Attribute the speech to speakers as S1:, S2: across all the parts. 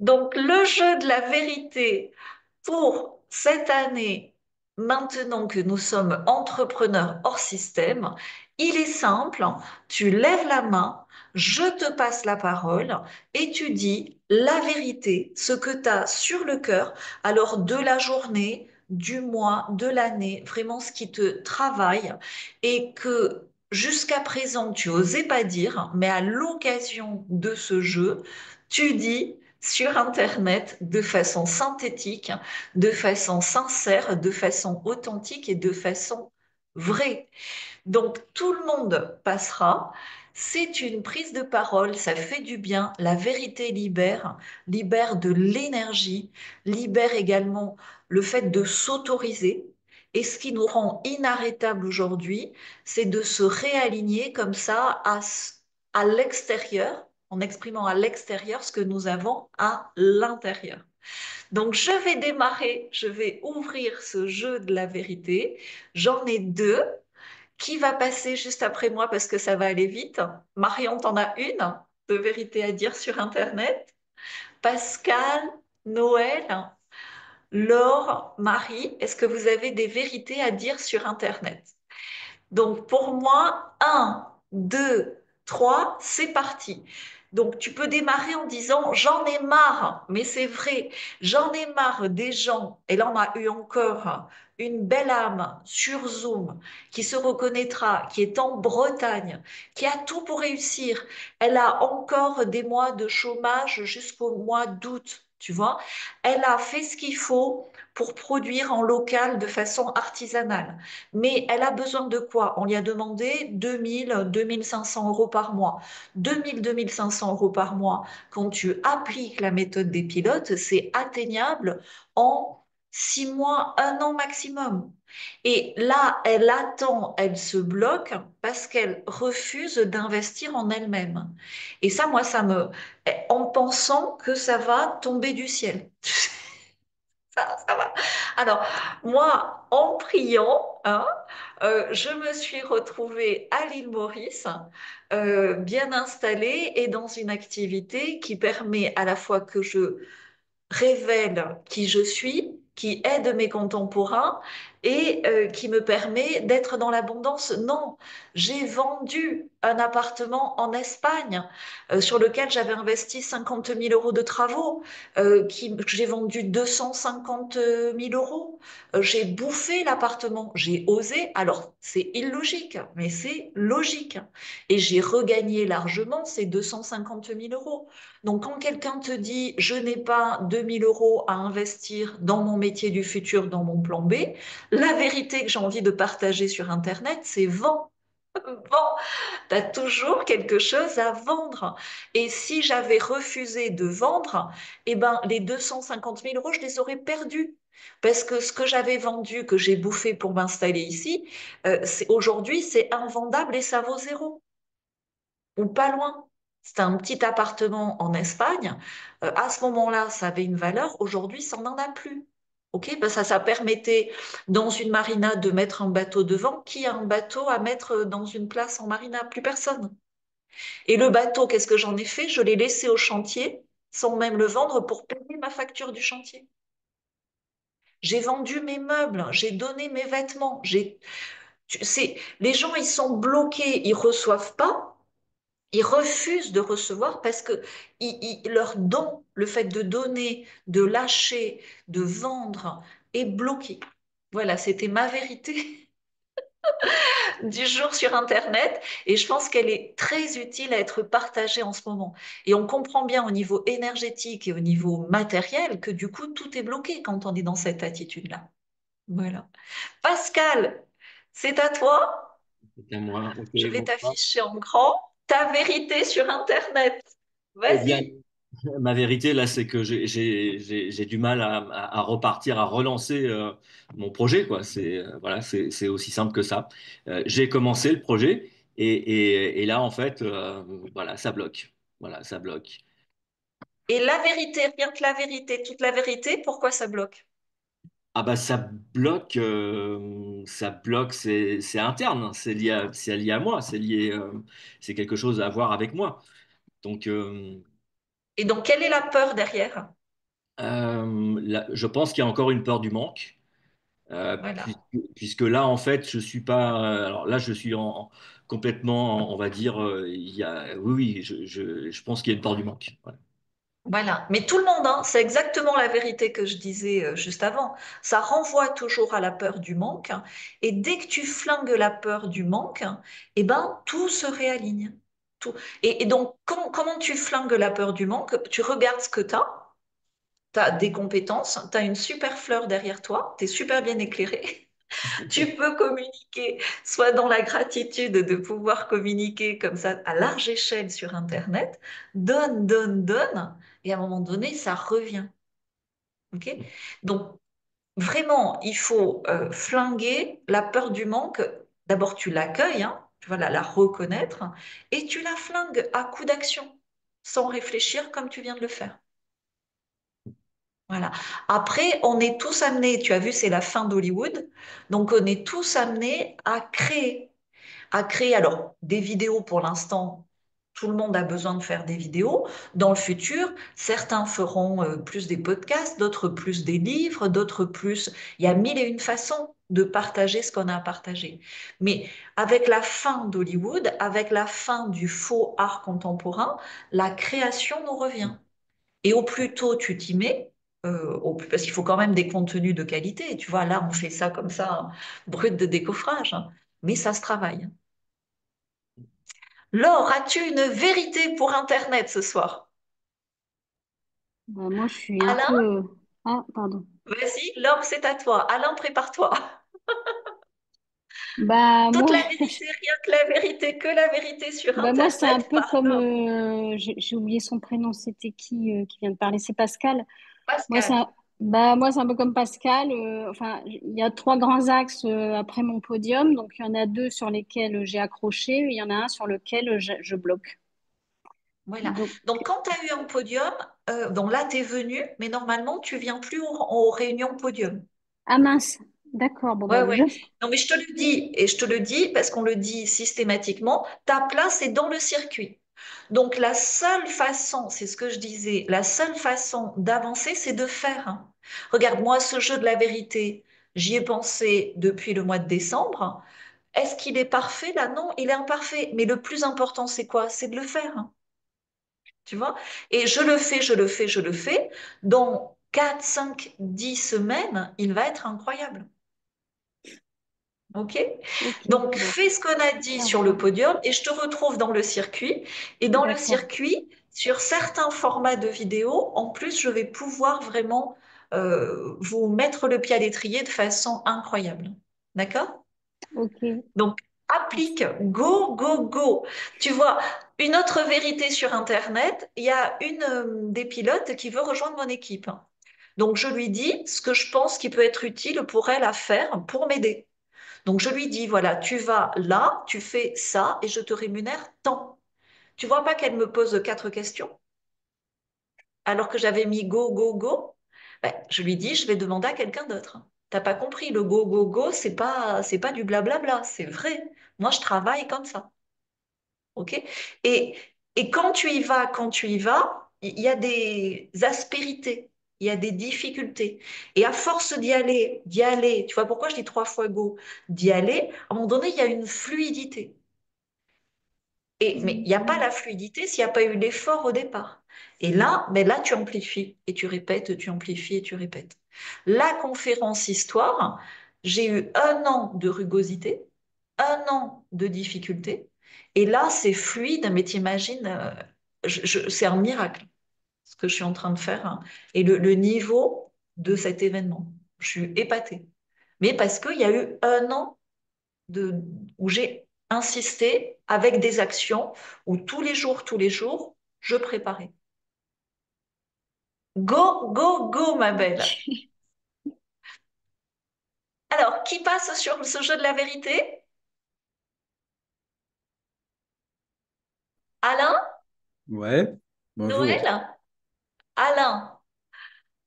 S1: Donc, le jeu de la vérité pour cette année, maintenant que nous sommes entrepreneurs hors système, il est simple. Tu lèves la main, je te passe la parole et tu dis la vérité, ce que tu as sur le cœur, alors de la journée, du mois, de l'année, vraiment ce qui te travaille et que jusqu'à présent tu osais pas dire, mais à l'occasion de ce jeu, tu dis sur Internet de façon synthétique, de façon sincère, de façon authentique et de façon vraie. Donc tout le monde passera. C'est une prise de parole, ça fait du bien. La vérité libère, libère de l'énergie, libère également le fait de s'autoriser. Et ce qui nous rend inarrêtables aujourd'hui, c'est de se réaligner comme ça à l'extérieur, en exprimant à l'extérieur ce que nous avons à l'intérieur. Donc, je vais démarrer, je vais ouvrir ce jeu de la vérité. J'en ai deux. Qui va passer juste après moi parce que ça va aller vite? Marion, t'en as une de vérité à dire sur Internet. Pascal, Noël, Laure, Marie, est-ce que vous avez des vérités à dire sur Internet? Donc pour moi, un, 2, 3, c'est parti. Donc tu peux démarrer en disant j'en ai marre, mais c'est vrai, j'en ai marre des gens, et là on a eu encore une belle âme sur Zoom qui se reconnaîtra, qui est en Bretagne, qui a tout pour réussir. Elle a encore des mois de chômage jusqu'au mois d'août, tu vois. Elle a fait ce qu'il faut pour produire en local de façon artisanale. Mais elle a besoin de quoi? On lui a demandé 2000, 2500 euros par mois. 2000, 2500 euros par mois, quand tu appliques la méthode des pilotes, c'est atteignable en 6 mois, un an maximum. Et là, elle attend, elle se bloque parce qu'elle refuse d'investir en elle-même. Et ça, moi, en pensant que ça va tomber du ciel. Ça va. Alors, moi, en priant, hein, je me suis retrouvée à l'île Maurice, bien installée et dans une activité qui permet à la fois que je révèle qui je suis, qui aide mes contemporains et qui me permet d'être dans l'abondance. Non, j'ai vendu un appartement en Espagne sur lequel j'avais investi 50 000 euros de travaux, que j'ai vendu 250 000 euros. J'ai bouffé l'appartement, j'ai osé. Alors, c'est illogique, mais c'est logique. Et j'ai regagné largement ces 250 000 euros. Donc, quand quelqu'un te dit, je n'ai pas 2 000 euros à investir dans mon métier du futur, dans mon plan B, la vérité que j'ai envie de partager sur Internet, c'est vends. Vends. Tu as toujours quelque chose à vendre. Et si j'avais refusé de vendre, eh ben, les 250 000 euros, je les aurais perdus. Parce que ce que j'avais vendu, que j'ai bouffé pour m'installer ici, aujourd'hui, c'est invendable et ça vaut zéro ou pas loin. C'était un petit appartement en Espagne. À ce moment-là, ça avait une valeur. Aujourd'hui, ça n'en a plus. OK? Ben ça permettait dans une marina de mettre un bateau devant. Qui a un bateau à mettre dans une place en marina? Plus personne. Et le bateau, qu'est-ce que j'en ai fait? Je l'ai laissé au chantier sans même le vendre pour payer ma facture du chantier. J'ai vendu mes meubles, j'ai donné mes vêtements. Les gens, ils sont bloqués, ils reçoivent pas. Ils refusent de recevoir parce que leur don, le fait de donner, de lâcher, de vendre, est bloqué. Voilà, c'était ma vérité du jour sur Internet et je pense qu'elle est très utile à être partagée en ce moment. Et on comprend bien au niveau énergétique et au niveau matériel que du coup, tout est bloqué quand on est dans cette attitude-là. Voilà. Pascal, c'est à toi.
S2: C'est à moi. Ok,
S1: Je vais
S2: bonsoir.
S1: t'afficher en grand ta vérité sur Internet.
S2: Eh bien,
S1: Vas-y.
S2: ma vérité, là, c'est que j'ai du mal à repartir, à relancer mon projet, quoi. Voilà, c'est aussi simple que ça. J'ai commencé le projet et là, en fait, voilà, ça bloque. Voilà, ça bloque.
S1: Et la vérité, rien que la vérité, toute la vérité, pourquoi ça bloque?
S2: Ah bah ça bloque, c'est interne, hein. C'est lié à moi, c'est quelque chose à voir avec moi. Donc,
S1: Et donc, quelle est la peur derrière?
S2: Je pense qu'il y a encore une peur du manque.
S1: Voilà.
S2: Puisque là, en fait, je suis pas. Alors là, je suis complètement, on va dire, oui, oui, je pense qu'il y a une part du manque. Ouais.
S1: Voilà. Mais tout le monde, hein, c'est exactement la vérité que je disais juste avant. Ça renvoie toujours à la peur du manque, hein. Et dès que tu flingues la peur du manque, hein, eh ben, tout se réaligne. Tout. Et donc, comment tu flingues la peur du manque? Tu regardes ce que tu as. Tu as des compétences, tu as une super fleur derrière toi, tu es super bien éclairé. Tu peux communiquer, soit dans la gratitude de pouvoir communiquer comme ça à large échelle sur Internet. Donne, donne, donne. Et à un moment donné, ça revient. OK? Donc, vraiment, il faut flinguer la peur du manque. D'abord, tu l'accueilles, hein, tu vas la reconnaître, et tu la flingues à coup d'action, sans réfléchir comme tu viens de le faire. Voilà. Après, on est tous amenés, tu as vu, c'est la fin d'Hollywood, donc on est tous amenés à créer alors des vidéos pour l'instant. Tout le monde a besoin de faire des vidéos. Dans le futur, certains feront plus des podcasts, d'autres plus des livres, d'autres plus. Il y a mille et une façons de partager ce qu'on a à partager. Mais avec la fin d'Hollywood, avec la fin du faux art contemporain, la création nous revient. Et au plus tôt tu t'y mets, parce qu'il faut quand même des contenus de qualité. Tu vois, là, on fait ça comme ça, brut de décoffrage, hein. Mais ça se travaille. Laure, as-tu une vérité pour Internet ce soir?
S3: Bah, moi, je suis un
S1: Alain,
S3: peu. Ah, pardon.
S1: vas-y, Laure, c'est à toi. Alain, prépare-toi.
S3: Bah,
S1: Toute
S3: moi,
S1: la vérité, rien que la vérité, que la vérité sur
S3: bah, moi c'est un
S1: Internet
S3: peu
S1: par
S3: comme.
S1: Laure.
S3: J'ai oublié son prénom, c'était qui vient de parler? C'est Pascal. Moi,
S1: Pascal.
S3: moi, c'est un peu comme Pascal. Enfin, il y a trois grands axes après mon podium. Donc, il y en a deux sur lesquels j'ai accroché. Et il y en a un sur lequel je bloque.
S1: Voilà.
S3: Donc,
S1: Donc, quand tu as eu un podium, donc là, tu es venu, mais normalement, tu viens plus aux réunions podium.
S3: ah mince. D'accord. Bon, bah,
S1: Ouais,
S3: déjà.
S1: ouais. Non, mais je te le dis, et je te le dis parce qu'on le dit systématiquement, ta place est dans le circuit. Donc, la seule façon, c'est ce que je disais, la seule façon d'avancer, c'est de faire, hein. Regarde, moi, ce jeu de la vérité, j'y ai pensé depuis le mois de décembre. Est-ce qu'il est parfait là? Non, il est imparfait. Mais le plus important, c'est quoi? C'est de le faire, hein. Tu vois? Et je le fais, je le fais, je le fais. Dans 4, 5, 10 semaines, il va être incroyable. OK?
S3: Ok.
S1: Donc,
S3: Bon,
S1: fais ce qu'on a dit
S3: à
S1: sur le
S3: voir.
S1: podium et je te retrouve dans le circuit. Et dans le
S3: D'accord.
S1: circuit, sur certains formats de vidéos, en plus, je vais pouvoir vraiment vous mettre le pied à l'étrier de façon incroyable. D'accord?
S3: Ok.
S1: Donc, applique, go, go, go. Tu vois, une autre vérité sur Internet, il y a une des pilotes qui veut rejoindre mon équipe. Donc, je lui dis ce que je pense qui peut être utile pour elle à faire pour m'aider. Donc, je lui dis, voilà, tu vas là, tu fais ça et je te rémunère tant. Tu vois pas qu'elle me pose quatre questions alors que j'avais mis go, go, go? Ben, je lui dis, je vais demander à quelqu'un d'autre. T'as pas compris, le go, go, go, c'est pas du blablabla, c'est vrai. Moi, je travaille comme ça. OK? Et, et quand tu y vas, il y a des aspérités, il y a des difficultés. Et à force d'y aller, tu vois pourquoi je dis trois fois go? D'y aller, à un moment donné, il y a une fluidité. Mais il n'y a pas
S3: Mhm.
S1: la fluidité s'il n'y a pas eu l'effort au départ. Et là, mais là, tu amplifies et tu répètes, tu amplifies et tu répètes. La conférence histoire, j'ai eu un an de rugosité, un an de difficulté. Et là, c'est fluide, mais t'imagines, c'est un miracle ce que je suis en train de faire, hein. Et le niveau de cet événement, je suis épatée. Mais parce qu'il y a eu un an de, où j'ai insisté avec des actions où tous les jours, je préparais. Go, go, go, ma belle.
S3: Ok.
S1: Alors, qui passe sur ce jeu de la vérité? Alain?
S4: Ouais, bonjour.
S1: Noël? Alain,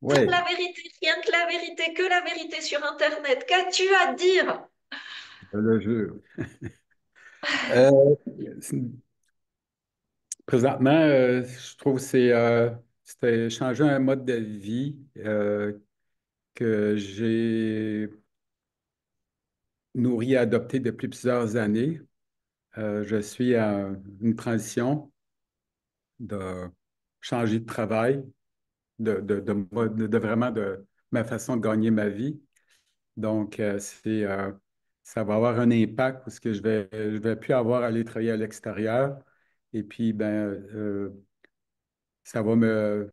S1: pour
S4: Ouais,
S1: la vérité, rien que la vérité, que la vérité sur Internet, qu'as-tu à dire?
S4: le jeu. Euh, Présentement, je trouve que c'était changer un mode de vie que j'ai nourri et adopté depuis plusieurs années. Je suis à une transition de changer de travail, de vraiment de ma façon de gagner ma vie. Donc, ça va avoir un impact parce que je vais plus avoir à aller travailler à l'extérieur. Et puis, ça va me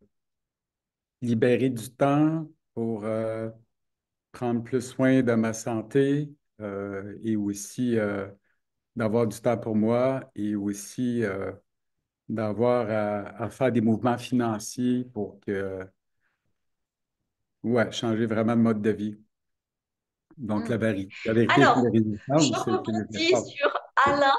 S4: libérer du temps pour prendre plus soin de ma santé et aussi d'avoir du temps pour moi et aussi d'avoir à faire des mouvements financiers pour ouais, changer vraiment de mode de vie. Donc,
S1: Hmm.
S4: la vérité est une
S1: Alors,
S4: vérité
S1: je
S4: ensemble, c'est une
S1: rebondis
S4: métaphore.
S1: sur Alain.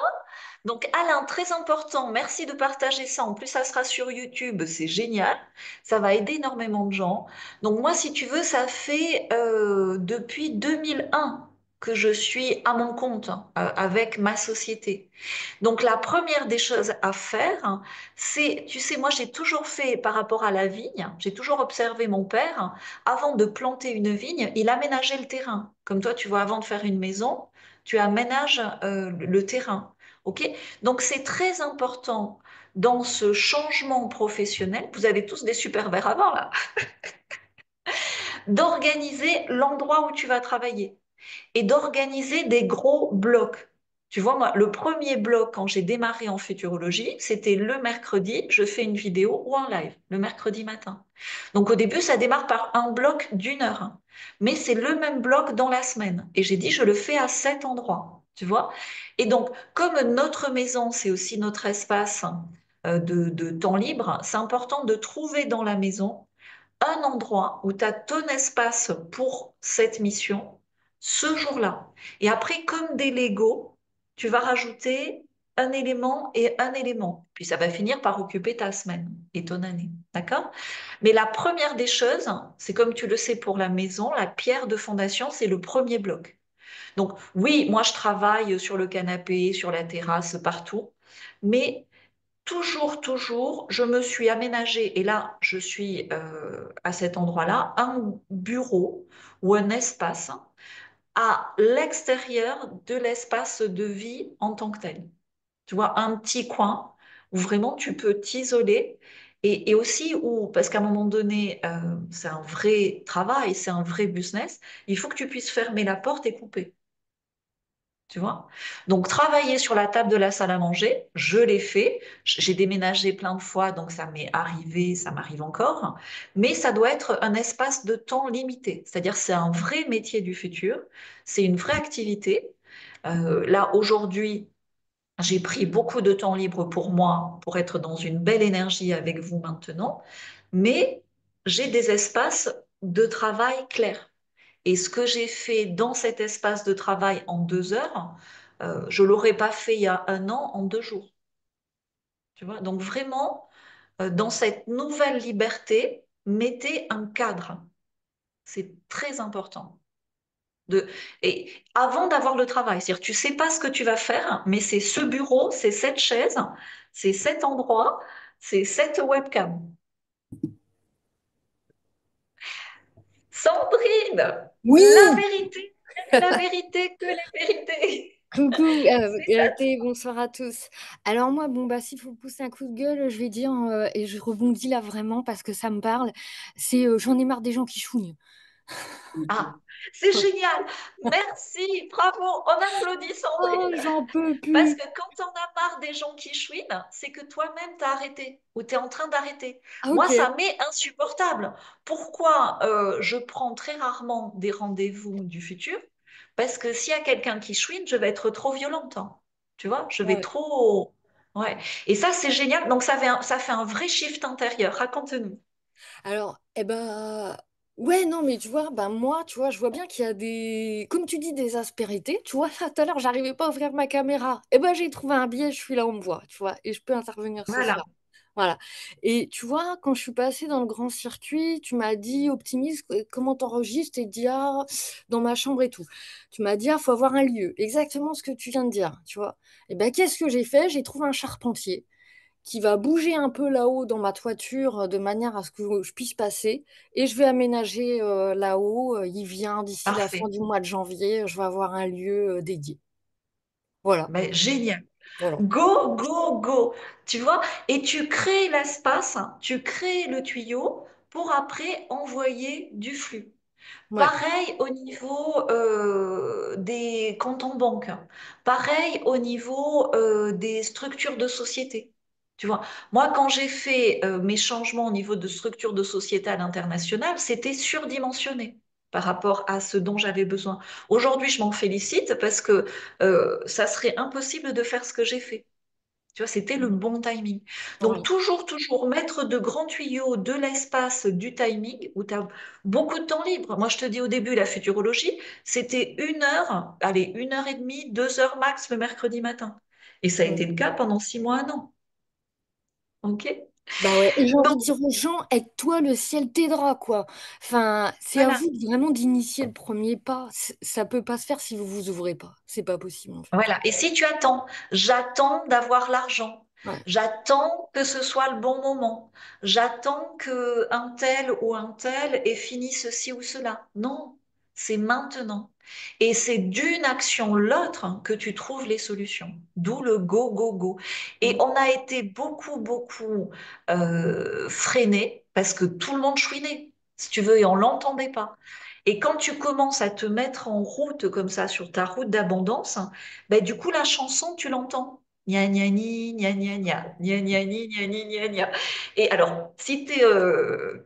S1: Donc, Alain, très important, merci de partager ça. En plus, ça sera sur YouTube, c'est génial. Ça va aider énormément de gens. Donc, moi, si tu veux, ça fait depuis 2001 que je suis à mon compte avec ma société. Donc, la première des choses à faire, c'est, tu sais, moi, j'ai toujours fait par rapport à la vigne, j'ai toujours observé mon père, avant de planter une vigne, il aménageait le terrain. Comme toi, tu vois, avant de faire une maison, tu aménages le terrain. OK? Donc, c'est très important dans ce changement professionnel, vous avez tous des super verres avant là, d'organiser l'endroit où tu vas travailler et d'organiser des gros blocs. Tu vois, moi, le premier bloc, quand j'ai démarré en futurologie, c'était le mercredi, je fais une vidéo ou un live, le mercredi matin. Donc au début, ça démarre par un bloc d'une heure, hein. Mais c'est le même bloc dans la semaine. Et j'ai dit, je le fais à cet endroit, tu vois. Et donc, comme notre maison, c'est aussi notre espace de temps libre, c'est important de trouver dans la maison un endroit où tu as ton espace pour cette mission ce jour-là. Et après, comme des Legos, tu vas rajouter un élément et un élément. Puis ça va finir par occuper ta semaine et ton année. D'accord? Mais la première des choses, c'est comme tu le sais pour la maison, la pierre de fondation, c'est le premier bloc. Donc oui, moi je travaille sur le canapé, sur la terrasse, partout, mais toujours, je me suis aménagé, et là, je suis à cet endroit-là, un bureau ou un espace à l'extérieur de l'espace de vie en tant que tel. Tu vois, un petit coin où vraiment tu peux t'isoler et aussi où, parce qu'à un moment donné, c'est un vrai travail, c'est un vrai business, il faut que tu puisses fermer la porte et couper. Tu vois? Donc, travailler sur la table de la salle à manger, je l'ai fait. J'ai déménagé plein de fois, donc ça m'est arrivé, ça m'arrive encore. Mais ça doit être un espace de temps limité. C'est-à-dire, c'est un vrai métier du futur. C'est une vraie activité. Là, aujourd'hui, j'ai pris beaucoup de temps libre pour moi, pour être dans une belle énergie avec vous maintenant. Mais j'ai des espaces de travail clairs. Et ce que j'ai fait dans cet espace de travail en 2 heures, je ne l'aurais pas fait il y a un an en 2 jours. Tu vois? Donc vraiment, dans cette nouvelle liberté, mettez un cadre. C'est très important. De... Et avant d'avoir le travail, c'est-à-dire tu sais pas ce que tu vas faire, mais c'est ce bureau, c'est cette chaise, c'est cet endroit, c'est cette webcam. Sandrine, la
S5: Oui,
S1: vérité, la vérité, que la vérité.
S5: coucou,
S1: C'est ça.
S5: vérité, bonsoir à tous. Alors moi, bon, bah, s'il faut pousser un coup de gueule, je vais dire, et je rebondis là vraiment parce que ça me parle, c'est j'en ai marre des gens qui chouignent.
S1: Ah, c'est génial. Merci, bravo. On applaudit
S5: Oh,
S1: Sandrine.
S5: j'en peux
S1: Parce
S5: plus.
S1: que quand on a marre des gens qui chouinent, c'est que toi-même t'as arrêté ou t'es en train d'arrêter.
S5: Ah,
S1: Moi,
S5: ok,
S1: ça m'est insupportable. Pourquoi je prends très rarement des rendez-vous du futur? Parce que s'il y a quelqu'un qui chouine, je vais être trop violente, hein. Tu vois, je vais
S5: ouais.
S1: trop. Ouais. Et ça, c'est génial. Donc, ça fait un vrai shift intérieur. Raconte-nous.
S5: Alors, eh ben, ouais, non, mais tu vois, ben moi, tu vois, je vois bien qu'il y a des, comme tu dis, des aspérités. Tu vois, là, tout à l'heure, j'arrivais pas à ouvrir ma caméra. Eh ben, j'ai trouvé un biais, je suis là, on me voit, tu vois, et je peux intervenir ce
S1: Voilà.
S5: soir. Voilà. Et tu vois, quand je suis passée dans le grand circuit, tu m'as dit, optimise, comment t'enregistres et dis, ah, dans ma chambre et tout. Tu m'as dit, ah, faut avoir un lieu. Exactement ce que tu viens de dire, tu vois. Et ben, qu'est-ce que j'ai fait? J'ai trouvé un charpentier qui va bouger un peu là-haut dans ma toiture de manière à ce que je puisse passer. Et je vais aménager là-haut. Il vient d'ici la fin
S1: Parfait.
S5: du mois de janvier. Je vais avoir un lieu dédié. Voilà.
S1: Mais génial.
S5: Voilà.
S1: Go, go, go. Tu vois? Et tu crées l'espace, hein, tu crées le tuyau pour après envoyer du flux.
S5: Ouais.
S1: Pareil au niveau des comptes en banque. Pareil au niveau des structures de société. Tu vois, moi, quand j'ai fait mes changements au niveau de structure de société à l'international, c'était surdimensionné par rapport à ce dont j'avais besoin. Aujourd'hui, je m'en félicite parce que ça serait impossible de faire ce que j'ai fait. Tu vois, c'était le bon timing. Donc,
S5: Ouais.
S1: toujours, toujours mettre de grands tuyaux, de l'espace, du timing, où tu as beaucoup de temps libre. Moi, je te dis au début, la futurologie, c'était 1 heure, allez, 1 heure et demie, 2 heures max le mercredi matin. Et ça a été le
S5: Mm.
S1: cas pendant 6 mois, un an. OK?
S5: Bah ouais, et j'ai envie
S1: Donc,
S5: de dire aux gens, aide-toi, le ciel t'aidera, quoi. Enfin, c'est à
S1: voilà.
S5: vous vraiment d'initier le premier pas. Ça peut pas se faire si vous vous ouvrez pas. C'est pas possible, en fait.
S1: Voilà. Et si tu attends, j'attends d'avoir l'argent.
S5: Ouais.
S1: J'attends que ce soit le bon moment. J'attends que un tel ou un tel ait fini ceci ou cela. Non, c'est maintenant. Et c'est d'une action l'autre que tu trouves les solutions. D'où le go, go, go. Et
S5: Mm.
S1: on a été beaucoup, beaucoup freinés parce que tout le monde chouinait, si tu veux, et on l'entendait pas. Et quand tu commences à te mettre en route comme ça, sur ta route d'abondance, ben, du coup, la chanson, tu l'entends. Gna gna ni, gna gna gna, gna gna ni, gna ni, gna gna. Et alors, si tu es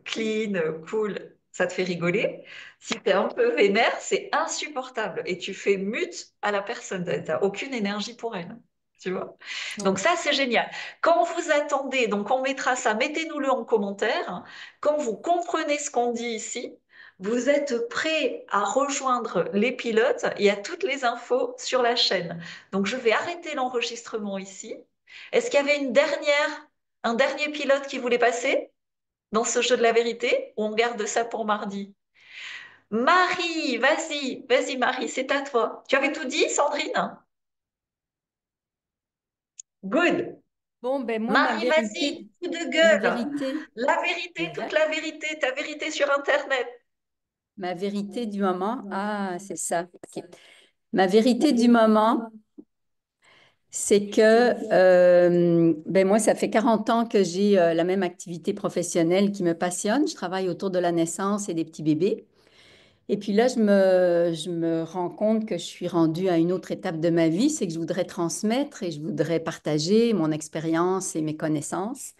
S1: clean, cool, ça te fait rigoler. Si tu es un peu vénère, c'est insupportable. Et tu fais mute à la personne. Tu n'as aucune énergie pour elle. Tu vois?
S5: Ouais.
S1: Donc ça, c'est génial. Quand vous attendez, donc on mettra ça, mettez-nous-le en commentaire. Quand vous comprenez ce qu'on dit ici, vous êtes prêt à rejoindre les pilotes. Il y a toutes les infos sur la chaîne. Donc, je vais arrêter l'enregistrement ici. Est-ce qu'il y avait un dernier pilote qui voulait passer dans ce jeu de la vérité ou on garde ça pour mardi? Marie, vas-y, vas-y Marie, c'est à toi. Tu avais tout dit, Sandrine? Good.
S6: Bon, ben moi,
S1: Marie, vas-y, coup de
S6: ma
S1: gueule.
S6: vérité,
S1: La vérité, toute
S6: ouais,
S1: la vérité, ta vérité sur Internet.
S6: ma vérité du moment. Ah, c'est ça. Ok. Ma vérité du moment, c'est que ben moi, ça fait 40 ans que j'ai la même activité professionnelle qui me passionne. Je travaille autour de la naissance et des petits bébés. Et puis là, je me rends compte que je suis rendue à une autre étape de ma vie, c'est que je voudrais transmettre et je voudrais partager mon expérience et mes connaissances.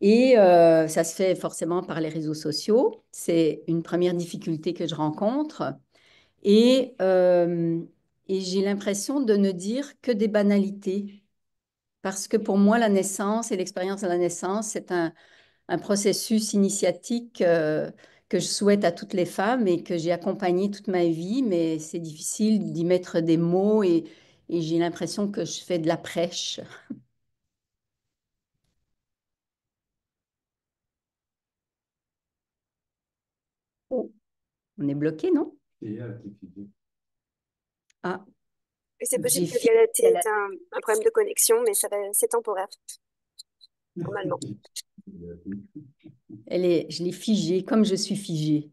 S6: Et ça se fait forcément par les réseaux sociaux. C'est une première difficulté que je rencontre. Et, euh, et j'ai l'impression de ne dire que des banalités. Parce que pour moi, la naissance et l'expérience de la naissance, c'est un processus initiatique que je souhaite à toutes les femmes et que j'ai accompagné toute ma vie. Mais c'est difficile d'y mettre des mots et j'ai l'impression que je fais de la prêche. Oh, on est bloqué, non? Ah,
S7: Et c'est
S6: j'ai
S7: possible que
S6: fi-
S7: Galati ait un problème de connexion, mais c'est temporaire, normalement.
S6: je l'ai figée comme je suis figée.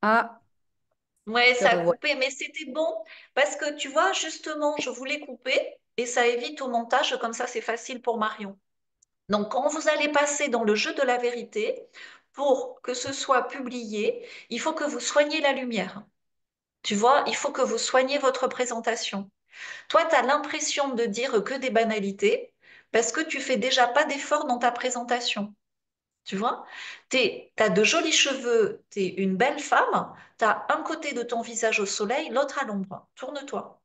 S6: Ah,
S1: Ouais,
S6: te
S1: ça a
S6: revois.
S1: coupé, mais c'était bon parce que tu vois, justement, je voulais couper et ça évite au montage, comme ça c'est facile pour Marion. Donc, quand vous allez passer dans le jeu de la vérité, pour que ce soit publié, il faut que vous soigniez la lumière. Tu vois, il faut que vous soigniez votre présentation. Toi, tu as l'impression de dire que des banalités parce que tu fais déjà pas d'effort dans ta présentation. Tu vois, tu as de jolis cheveux, tu es une belle femme, tu as un côté de ton visage au soleil, l'autre à l'ombre. Tourne-toi.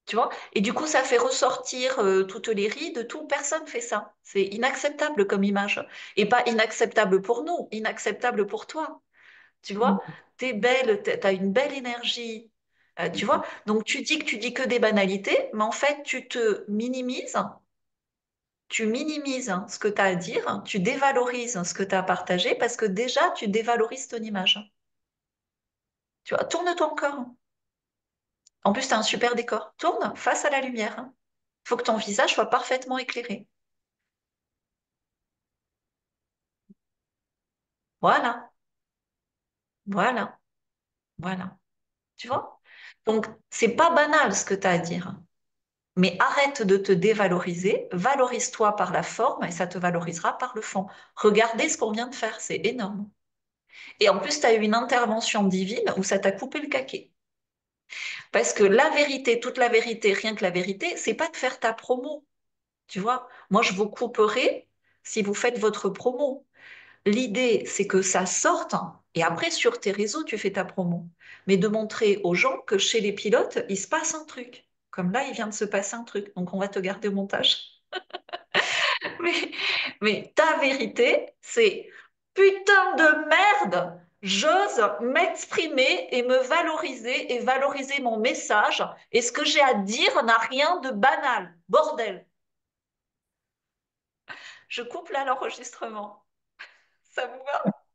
S1: Tu vois? Et du coup, ça fait ressortir toutes les rides, tout. Personne fait ça. C'est inacceptable comme image. Et pas inacceptable pour nous, inacceptable pour toi. Tu vois? Tu es belle, tu as une belle énergie. Tu vois? Donc, tu dis que tu dis que des banalités, mais en fait, tu te minimises tu minimises ce que tu as à dire, tu dévalorises ce que tu as à partager parce que déjà, tu dévalorises ton image. Tu vois, tourne-toi encore. En plus, tu as un super décor. Tourne face à la lumière. Il faut que ton visage soit parfaitement éclairé. Voilà, voilà, voilà. Tu vois? Donc, c'est pas banal ce que tu as à dire. Mais arrête de te dévaloriser, valorise-toi par la forme et ça te valorisera par le fond. Regardez ce qu'on vient de faire, c'est énorme. Et en plus, tu as eu une intervention divine où ça t'a coupé le caquet. Parce que la vérité, toute la vérité, rien que la vérité, c'est pas de faire ta promo. Tu vois, moi, je vous couperai si vous faites votre promo. L'idée, c'est que ça sorte et après, sur tes réseaux, tu fais ta promo. Mais de montrer aux gens que chez les pilotes, il se passe un truc. Comme là, il vient de se passer un truc. Donc, on va te garder au montage. Mais, mais ta vérité, c'est putain de merde, j'ose m'exprimer et me valoriser et valoriser mon message. Et ce que j'ai à dire n'a rien de banal. Bordel. Je coupe là l'enregistrement. Ça vous va?